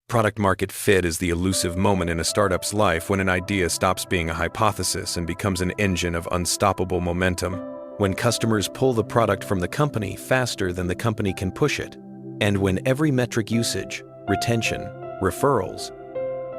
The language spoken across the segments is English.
Product market fit is the elusive moment in a startup's life when an idea stops being a hypothesis and becomes an engine of unstoppable momentum. When customers pull the product from the company faster than the company can push it, and when every metric usage, retention, referrals,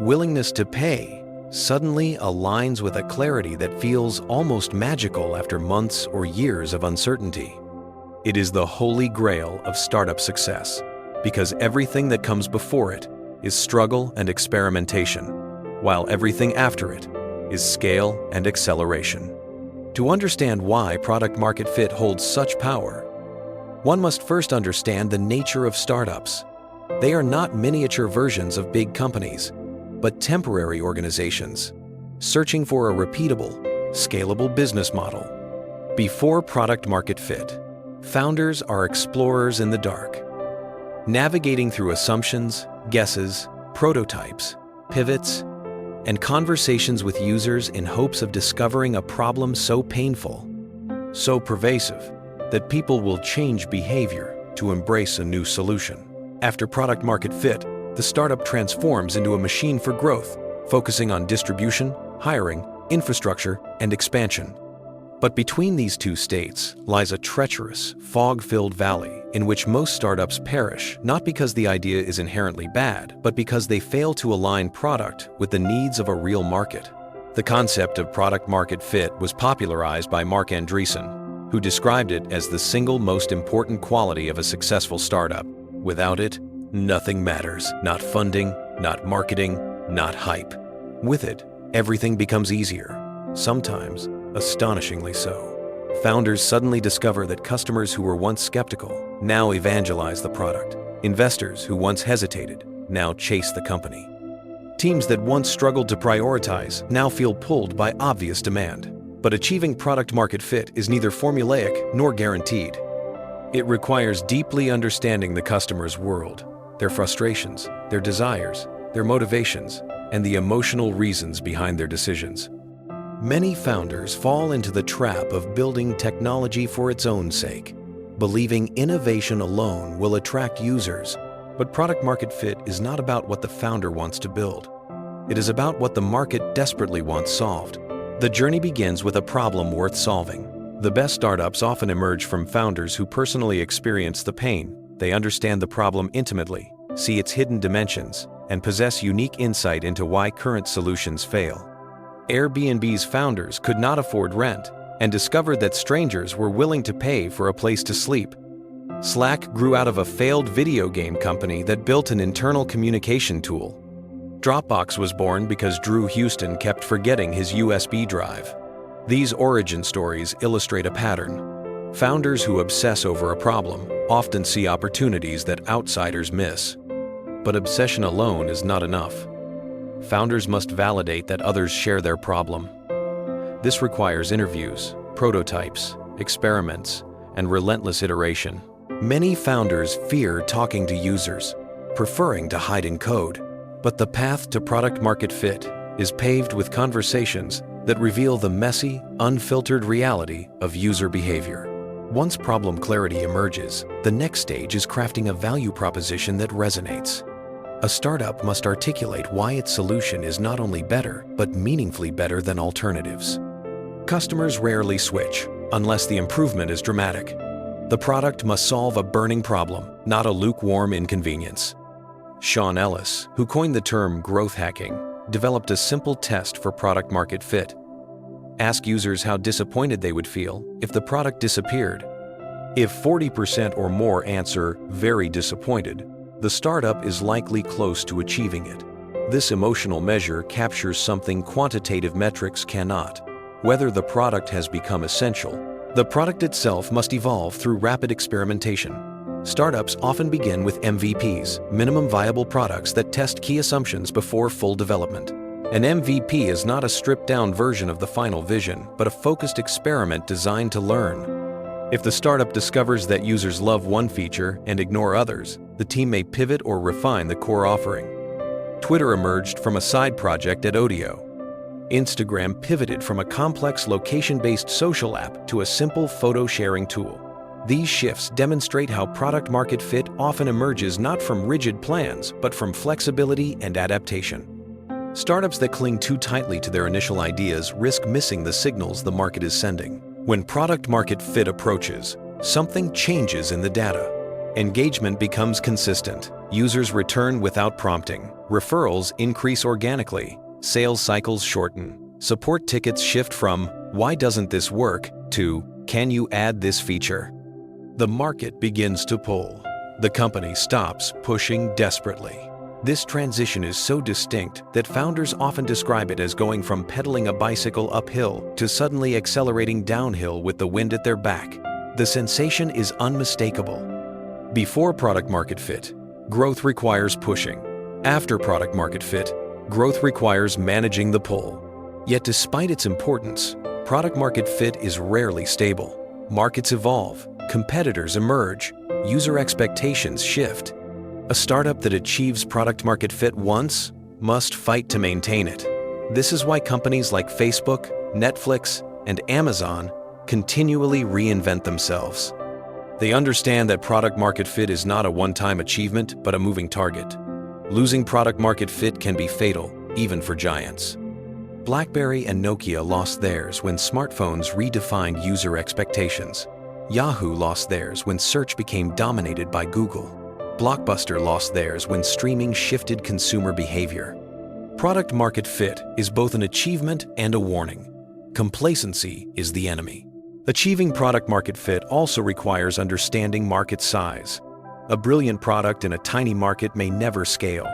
willingness to pay suddenly aligns with a clarity that feels almost magical after months or years of uncertainty. It is the holy grail of startup success, because everything that comes before it is struggle and experimentation, while everything after it is scale and acceleration. To understand why product market fit holds such power, one must first understand the nature of startups. They are not miniature versions of big companies, but temporary organizations, searching for a repeatable, scalable business model. Before product market fit, founders are explorers in the dark, navigating through assumptions, guesses, prototypes, pivots, and conversations with users in hopes of discovering a problem so painful, so pervasive, that people will change behavior to embrace a new solution. After product market fit, the startup transforms into a machine for growth, focusing on distribution, hiring, infrastructure, and expansion. But between these two states lies a treacherous, fog-filled valley in which most startups perish, not because the idea is inherently bad, but because they fail to align product with the needs of a real market. The concept of product market fit was popularized by Mark Andreessen, who described it as the single most important quality of a successful startup. Without it, nothing matters. Not funding, not marketing, not hype. With it, everything becomes easier, sometimes astonishingly so. Founders suddenly discover that customers who were once skeptical now evangelize the product. Investors who once hesitated now chase the company. Teams that once struggled to prioritize now feel pulled by obvious demand. But achieving product market fit is neither formulaic nor guaranteed. It requires deeply understanding the customer's world, their frustrations, their desires, their motivations, and the emotional reasons behind their decisions. Many founders fall into the trap of building technology for its own sake, believing innovation alone will attract users. But product market fit is not about what the founder wants to build. It is about what the market desperately wants solved. The journey begins with a problem worth solving. The best startups often emerge from founders who personally experience the pain. They understand the problem intimately, see its hidden dimensions, and possess unique insight into why current solutions fail. Airbnb's founders could not afford rent and discovered that strangers were willing to pay for a place to sleep. Slack grew out of a failed video game company that built an internal communication tool. Dropbox was born because Drew Houston kept forgetting his USB drive. These origin stories illustrate a pattern. Founders who obsess over a problem often see opportunities that outsiders miss. But obsession alone is not enough. Founders must validate that others share their problem. This requires interviews, prototypes, experiments, and relentless iteration. Many founders fear talking to users, preferring to hide in code. But the path to product market fit is paved with conversations that reveal the messy, unfiltered reality of user behavior. Once problem clarity emerges, the next stage is crafting a value proposition that resonates. A startup must articulate why its solution is not only better, but meaningfully better than alternatives. Customers rarely switch, unless the improvement is dramatic. The product must solve a burning problem, not a lukewarm inconvenience. Sean Ellis, who coined the term growth hacking, developed a simple test for product market fit. Ask users how disappointed they would feel if the product disappeared. If 40% or more answer very disappointed, the startup is likely close to achieving it. This emotional measure captures something quantitative metrics cannot: whether the product has become essential. The product itself must evolve through rapid experimentation. Startups often begin with MVPs, minimum viable products that test key assumptions before full development. An MVP is not a stripped-down version of the final vision, but a focused experiment designed to learn. If the startup discovers that users love one feature and ignore others, the team may pivot or refine the core offering. Twitter emerged from a side project at Odeo. Instagram pivoted from a complex location-based social app to a simple photo-sharing tool. These shifts demonstrate how product-market fit often emerges not from rigid plans, but from flexibility and adaptation. Startups that cling too tightly to their initial ideas risk missing the signals the market is sending. When product-market fit approaches, something changes in the data. Engagement becomes consistent. Users return without prompting. Referrals increase organically. Sales cycles shorten. Support tickets shift from, "Why doesn't this work?" to, "Can you add this feature?" The market begins to pull. The company stops pushing desperately. This transition is so distinct that founders often describe it as going from pedaling a bicycle uphill to suddenly accelerating downhill with the wind at their back. The sensation is unmistakable. Before product-market fit, growth requires pushing. After product-market fit, growth requires managing the pull. Yet despite its importance, product-market fit is rarely stable. Markets evolve, competitors emerge, user expectations shift. A startup that achieves product-market fit once must fight to maintain it. This is why companies like Facebook, Netflix, and Amazon continually reinvent themselves. They understand that product-market fit is not a one-time achievement, but a moving target. Losing product-market fit can be fatal, even for giants. BlackBerry and Nokia lost theirs when smartphones redefined user expectations. Yahoo lost theirs when search became dominated by Google. Blockbuster lost theirs when streaming shifted consumer behavior. Product-market fit is both an achievement and a warning. Complacency is the enemy. Achieving product-market fit also requires understanding market size. A brilliant product in a tiny market may never scale.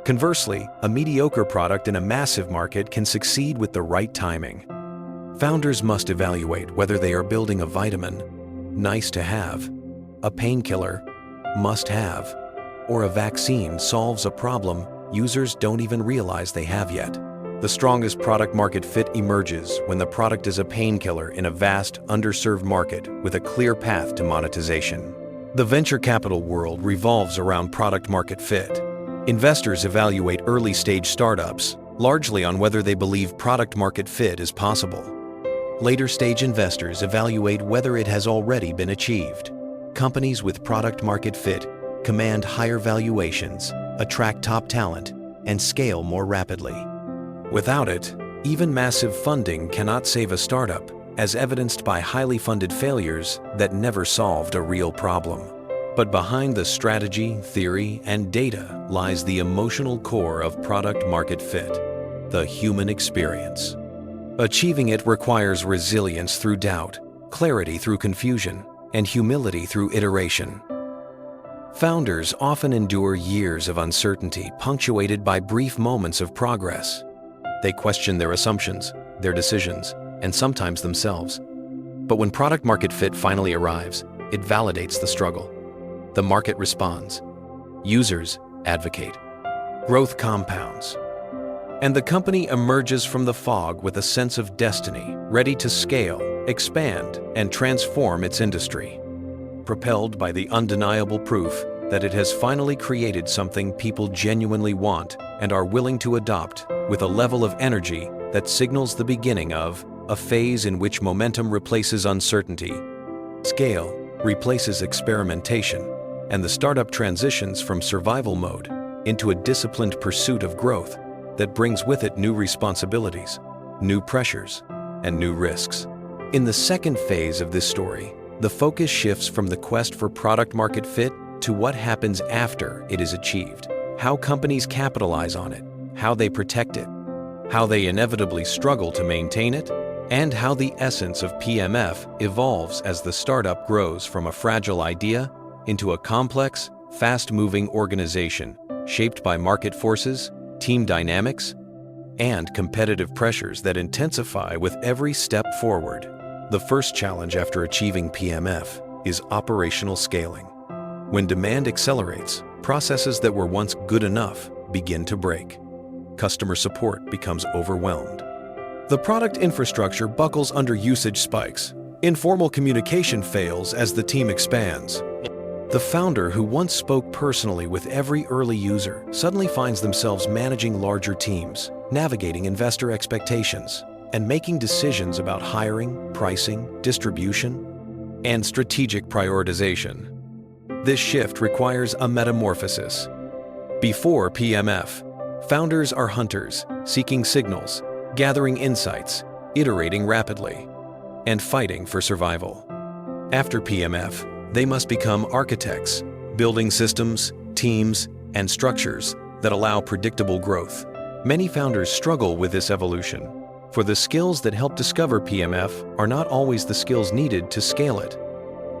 Conversely, a mediocre product in a massive market can succeed with the right timing. Founders must evaluate whether they are building a vitamin, nice to have, a painkiller, must have, or a vaccine solves a problem users don't even realize they have yet. The strongest product-market fit emerges when the product is a painkiller in a vast, underserved market with a clear path to monetization. The venture capital world revolves around product-market fit. Investors evaluate early-stage startups largely on whether they believe product-market fit is possible. Later-stage investors evaluate whether it has already been achieved. Companies with product-market fit command higher valuations, attract top talent, and scale more rapidly. Without it, even massive funding cannot save a startup, as evidenced by highly funded failures that never solved a real problem. But behind the strategy, theory, and data lies the emotional core of product-market fit, the human experience. Achieving it requires resilience through doubt, clarity through confusion, and humility through iteration. Founders often endure years of uncertainty punctuated by brief moments of progress. They question their assumptions, their decisions, and sometimes themselves. But when product-market fit finally arrives, it validates the struggle. The market responds. Users advocate. Growth compounds. And the company emerges from the fog with a sense of destiny, ready to scale, expand, and transform its industry. Propelled by the undeniable proof that it has finally created something people genuinely want and are willing to adopt with a level of energy that signals the beginning of a phase in which momentum replaces uncertainty, scale replaces experimentation, and the startup transitions from survival mode into a disciplined pursuit of growth that brings with it new responsibilities, new pressures, and new risks. In the second phase of this story, the focus shifts from the quest for product-market fit to what happens after it is achieved, how companies capitalize on it, how they protect it, how they inevitably struggle to maintain it, and how the essence of PMF evolves as the startup grows from a fragile idea into a complex, fast-moving organization shaped by market forces, team dynamics, and competitive pressures that intensify with every step forward. The first challenge after achieving PMF is operational scaling. When demand accelerates, processes that were once good enough begin to break. Customer support becomes overwhelmed. The product infrastructure buckles under usage spikes. Informal communication fails as the team expands. The founder who once spoke personally with every early user suddenly finds themselves managing larger teams, navigating investor expectations, and making decisions about hiring, pricing, distribution. and strategic prioritization. This shift requires a metamorphosis. Before PMF, founders are hunters, seeking signals, gathering insights, iterating rapidly, and fighting for survival. After PMF, they must become architects, building systems, teams, and structures that allow predictable growth. Many founders struggle with this evolution, for the skills that help discover PMF are not always the skills needed to scale it.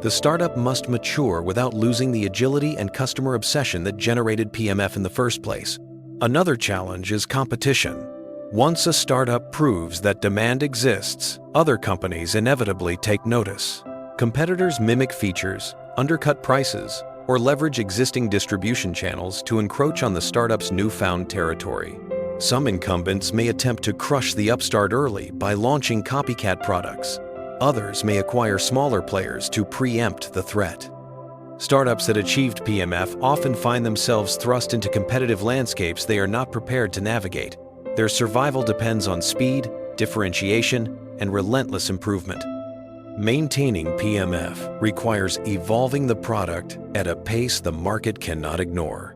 The startup must mature without losing the agility and customer obsession that generated PMF in the first place. Another challenge is competition. Once a startup proves that demand exists, other companies inevitably take notice. Competitors mimic features, undercut prices, or leverage existing distribution channels to encroach on the startup's newfound territory. Some incumbents may attempt to crush the upstart early by launching copycat products. Others may acquire smaller players to preempt the threat. Startups that achieved PMF often find themselves thrust into competitive landscapes they are not prepared to navigate. Their survival depends on speed, differentiation, and relentless improvement. Maintaining PMF requires evolving the product at a pace the market cannot ignore.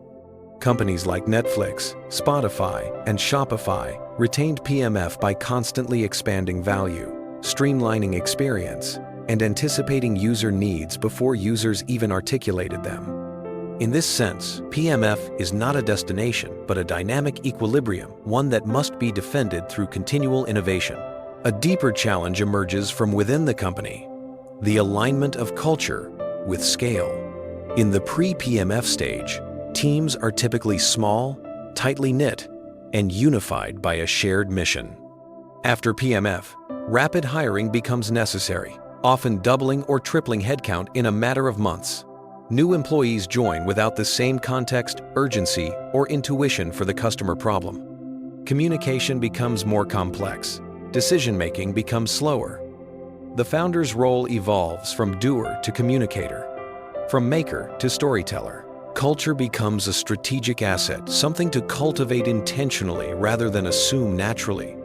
Companies like Netflix, Spotify, and Shopify retained PMF by constantly expanding value, streamlining experience, and anticipating user needs before users even articulated them. In this sense, PMF is not a destination, but a dynamic equilibrium, one that must be defended through continual innovation. A deeper challenge emerges from within the company: the alignment of culture with scale. In the pre-PMF stage, teams are typically small, tightly knit, and unified by a shared mission. After PMF, rapid hiring becomes necessary, often doubling or tripling headcount in a matter of months. New employees join without the same context, urgency, or intuition for the customer problem. Communication becomes more complex. Decision-making becomes slower. The founder's role evolves from doer to communicator, from maker to storyteller. Culture becomes a strategic asset, something to cultivate intentionally rather than assume naturally.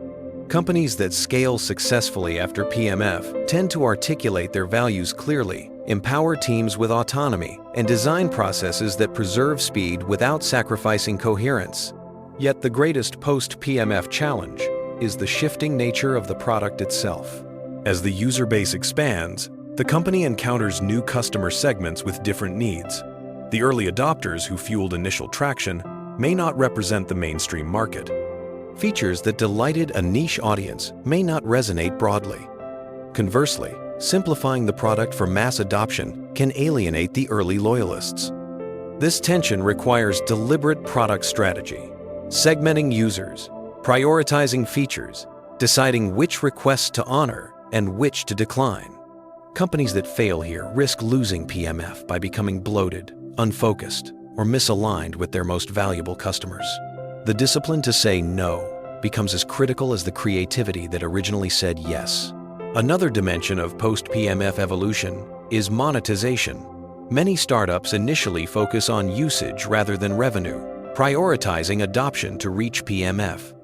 Companies that scale successfully after PMF tend to articulate their values clearly, empower teams with autonomy, and design processes that preserve speed without sacrificing coherence. Yet the greatest post-PMF challenge is the shifting nature of the product itself. As the user base expands, the company encounters new customer segments with different needs. The early adopters who fueled initial traction may not represent the mainstream market. Features that delighted a niche audience may not resonate broadly. Conversely, simplifying the product for mass adoption can alienate the early loyalists. This tension requires deliberate product strategy, segmenting users, prioritizing features, deciding which requests to honor and which to decline. Companies that fail here risk losing PMF by becoming bloated, unfocused, or misaligned with their most valuable customers. The discipline to say no becomes as critical as the creativity that originally said yes. Another dimension of post-PMF evolution is monetization. Many startups initially focus on usage rather than revenue, prioritizing adoption to reach PMF.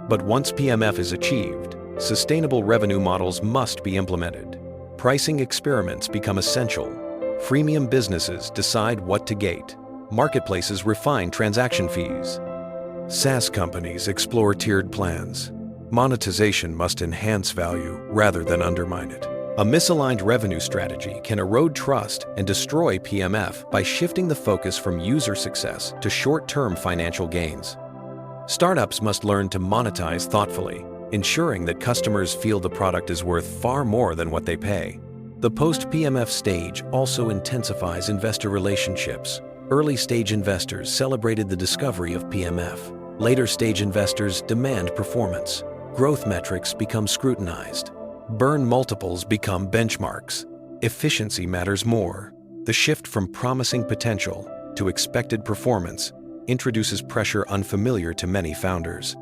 But once PMF is achieved, sustainable revenue models must be implemented. Pricing experiments become essential. Freemium businesses decide what to gate. Marketplaces refine transaction fees. SaaS companies explore tiered plans. Monetization must enhance value rather than undermine it. A misaligned revenue strategy can erode trust and destroy PMF by shifting the focus from user success to short-term financial gains. Startups must learn to monetize thoughtfully, ensuring that customers feel the product is worth far more than what they pay. The post-PMF stage also intensifies investor relationships. Early-stage investors celebrated the discovery of PMF. Later-stage investors demand performance. Growth metrics become scrutinized. Burn multiples become benchmarks. Efficiency matters more. The shift from promising potential to expected performance introduces pressure unfamiliar to many founders.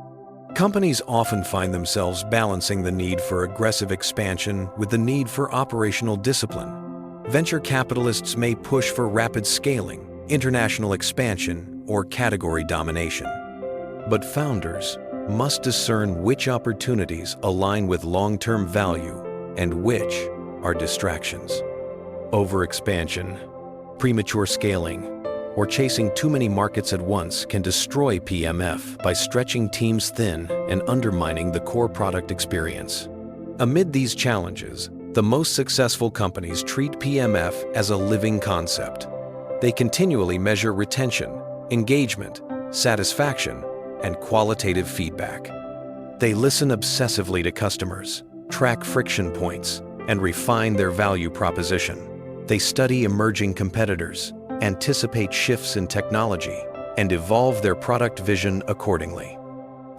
Companies often find themselves balancing the need for aggressive expansion with the need for operational discipline. Venture capitalists may push for rapid scaling, international expansion, or category domination. But founders must discern which opportunities align with long-term value and which are distractions. Overexpansion, premature scaling, or chasing too many markets at once can destroy PMF by stretching teams thin and undermining the core product experience. Amid these challenges, the most successful companies treat PMF as a living concept. They continually measure retention, engagement, satisfaction, and qualitative feedback. They listen obsessively to customers, track friction points, and refine their value proposition. They study emerging competitors, anticipate shifts in technology, and evolve their product vision accordingly.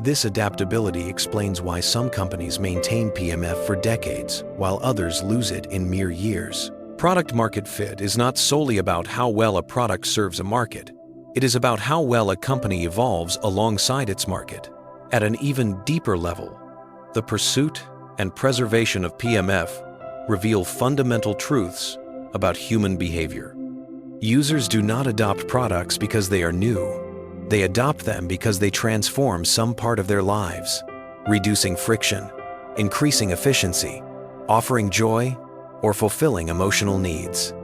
This adaptability explains why some companies maintain PMF for decades, while others lose it in mere years. Product market fit is not solely about how well a product serves a market. It is about how well a company evolves alongside its market. At an even deeper level, the pursuit and preservation of PMF reveal fundamental truths about human behavior. Users do not adopt products because they are new. They adopt them because they transform some part of their lives, reducing friction, increasing efficiency, offering joy, or fulfilling emotional needs.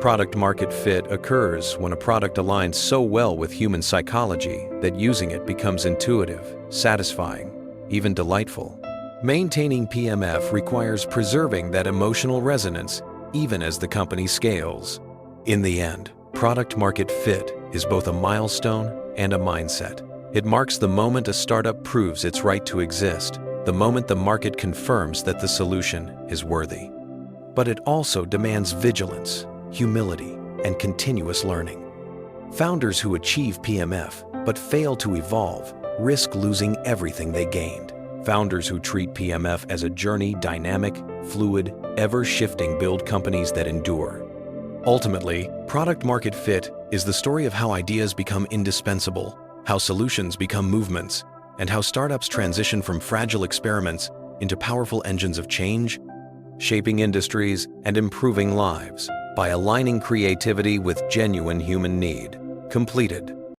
Product market fit occurs when a product aligns so well with human psychology that using it becomes intuitive, satisfying, even delightful. Maintaining PMF requires preserving that emotional resonance even as the company scales. In the end, product market fit is both a milestone and a mindset. It marks the moment a startup proves its right to exist, the moment the market confirms that the solution is worthy. But it also demands vigilance, humility, and continuous learning. Founders who achieve PMF but fail to evolve risk losing everything they gained. Founders who treat PMF as a journey, dynamic, fluid, ever-shifting, build companies that endure. Ultimately, product market fit is the story of how ideas become indispensable, how solutions become movements, and how startups transition from fragile experiments into powerful engines of change, shaping industries and improving lives by aligning creativity with genuine human need. Completed.